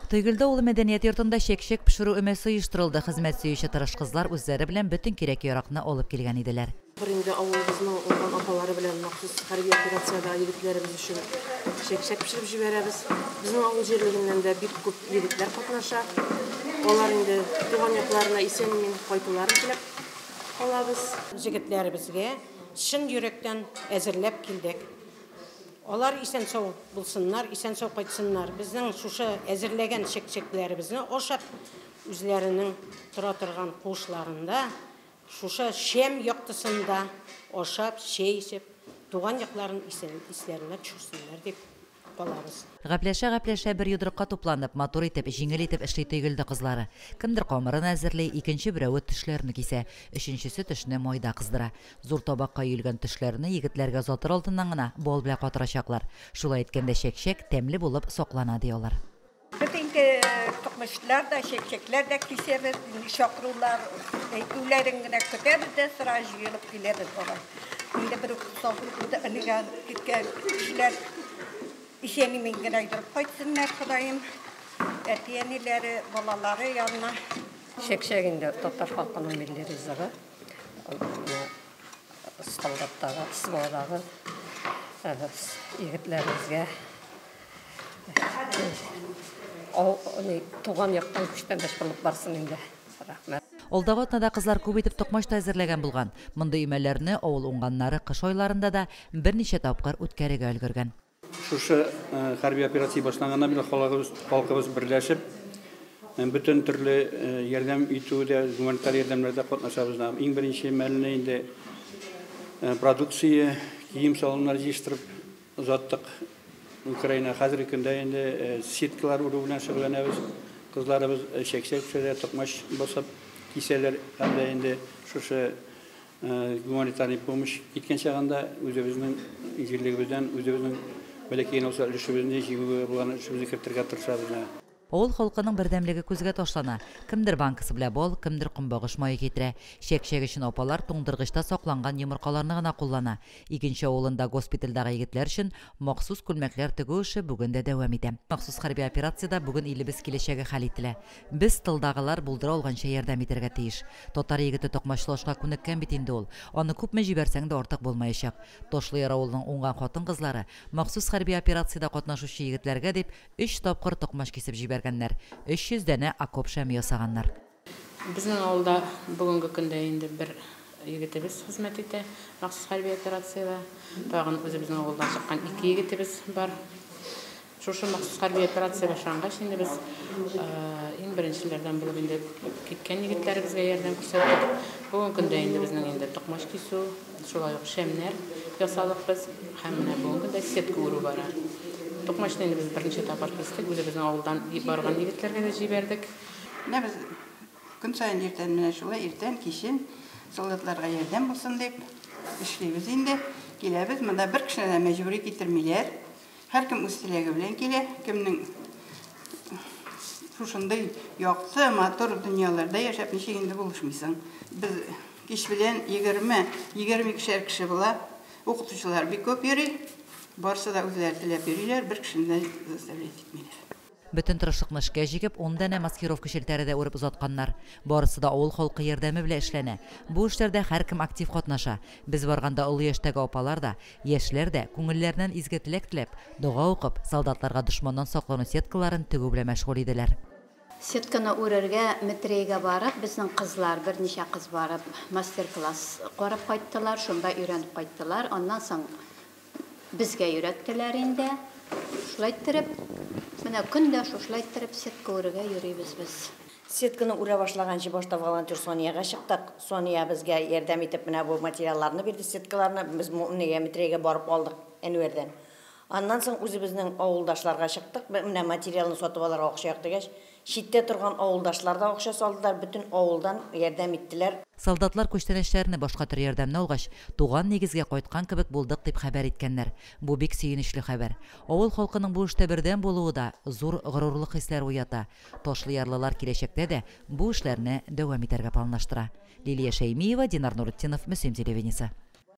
Тойгылда улы мәдәният йортында шек-шек пішіру өмесі ұйыштырылды. Хезмәт сөйіші тырыш кызлар үзләре белән бөтен кирәк яракны алып килгән иделәр. Биринде авылыбызның уңган апалары белән махсус хәрби операциядә егетләребез өчен шек-шек пешереп җибәрәбез. Безнең авыл җирлегеннән дә бик күп егетләр катнаша. Алар инде туган якларына исән-имин кайтуларын теләп калабыз. Җегетләребезгә чын йөрәктән әзерләп килдек. Алар исән-сау булсыннар, исән-сау кайтсыннар. Безнең шушы әзерләгән шек-шекләребезне ашап, үзләренең тора торган куышларында, шушы шәм яктысында ашап, чәй эчеп, туган якларын исләренә төшерсеннәр дип калабыз. Гапләшә бер йодрыкка тупланып, матур итеп, җиңел итеп эшли Тойгылда кызлары. Кемдер камырын әзерли, икенче берәү тешләрне кисә, өченчесе тешне майда кыздыра. Зур табакка йөлгән тешләрне егетләргә затыр алтыннан гына бол белән катырачаклар. Шулай әйткәндә шек-шек тәмле булып соклана диялар. Бөтенге токмышлар да, шек-шекләр дә кисәбез, шакырулар, әйтүләрен генә көтәбез дә сыра җыелып киләбез бара. Инде бер сафлыкта әлегә киткән кешеләр İşeni min gene ayırıp koysunlar Kudayım. Etiyenlileri, balaları yanına. Şek-şeginde Tatar halkının milli rızığı. Saldatdağı, Sivadağı yigitlerimizge tuğan yaktan güçten beş bulup varsın indi. Rahmet. Олдаватнада кызлар күп итеп токмашта әзерләгән булган. Монда имәлләрне авыл уңганнары кыш айларында да берничә тапкыр үткәрергә өлгергән. Шушы хәрби операция башланганнан бирле халкыбыз берләшеп, бөтен төрле ярдәм итүдә, гуманитар ярдәмләрдә катнашабыз. Иң беренче мәлне инде продукция, кием салымнар җыштырып узаттык. Украина хәзерге көндә инде сеткалар уру белән шөгыльләнәбез. Кызларыбыз шек-шек пешерә, токмаш басып кисәләр, һәм дә инде шушы гуманитарный помощь киткән чагында үзебезнең җирлегебездән, үзебезнең Бәләкәй olsa өлешебезне җиңүгә булган эшебезне кертергә тырышабыз. Авыл халкының бердәмлеге күзгә ташлана. Кемдер банкасы белән бал, кемдер кумбагыш мае китерә. Шек-шек өчен апалар туңдыргычта сакланган йомыркаларны гына куллана. Икенче авылында госпитальдагы егетләр өчен махсус күлмәкләр тегү эше бүген дә дәвам итә. Махсус хәрби операциядә бүген илебез киләчәге хәл ителә. Без тылдагылар булдыра алганча ярдәм итәргә тиеш. Татар егете токмачлашка күнеккән бит инде ул. Аны күпме җибәрсәң дә артык булмаячак. Ташлыяр авылының уңган хатын-кызлары махсус хәрби операциядә катнашучы егетләргә дип 3 тапкыр токмаш кисеп җибәргән. 300 дәне окоп шәм ясаганнар. Безнең авылда бүгенге көндә инде бер егетебез хезмәт итә, махсус хәрби операциядә. Тагын үзебезнең авылдан чыккан 2 егетебез бар. Шушы махсус хәрби операция башлангач инде без иң беренчеләрдән булып инде киткән егетләребезгә ярдәм күрсәттек. Бүгенге көндә инде безнең инде токмаш кисү, шулай ук шәмнәр ясадык без, һәм менә бүгенге көндә сетка уру бара. Токмашны инде без беренче тапкыр кистек, үзебезнең авылдан барган егетләргә дә җибәрдек. Менә без көн сайын иртән менә шулай иртән кичен солдатларга ярдәм булсын дип эшлибез инде. Киләбез, монда бер кешене мәҗбүри китермиләр. Һәркем үз теләге белән килә. Кемнең шушындай якты, матур дөньяларда яшәп ничек инде булышмыйсың. Без кич белән 20-22 кеше була. Укытучылар бик күп йөри. Барсы да үзләре теләп йөриләр, бер кешене заставлять итмиләр. Бөтен тырышлыкны эшкә җигеп, 10 дәнә маскировка шелтәре дә үреп узатканнар. Барысы да авыл халкы ярдәме белән эшләнә. Бу эшләрдә һәркем актив катнаша. Без барганда олы яшьтәге апалар да, яшьләр дә күңелләреннән изге теләк теләп, дуга укып, солдатларга дошманнан саклану сеткаларын тегү белән мәшгуль иделәр. Сетканы үрергә Метрейгә барып, безнең кызлар, берничә кыз барып, мастер-класс карап кайттылар, шунда өйрәнеп кайттылар. Аннан соң безгә өйрәттеләр инде. Шулай иттереп, менә көндә шулай иттереп сетка үрергә йөрибез без. Сетканы үрә башлаганчы башта волонтер Сонияга чыктык. Сония безгә ярдәм итеп менә бу материалларны бирде, сеткаларны без Метрейгә барып алдык Әнвәрдән. Аннан соң үзебезнең авылдашларга чыктык. Менә материалны сатып алырга акча юк дигәч, читтә торган авылдашлар да акча салдылар, бөтен авылдан ярдәм иттеләр. Солдатлар күчтәнәчләрне башка төр ярдәмне алгач, туган нигезгә кайткан кебек булдык дип хәбәр иткәннәр. Бу бик сөенечле хәбәр. Авыл халкының бу эштә бердәм булуы да зур горурлык хисләр уята. Ташлыярлылар киләчәктә дә бу эшләрне дәвам итәргә планлаштыра. Лилия Шәймиева, Динар Нуретдинов, Мөслим телевидениесе.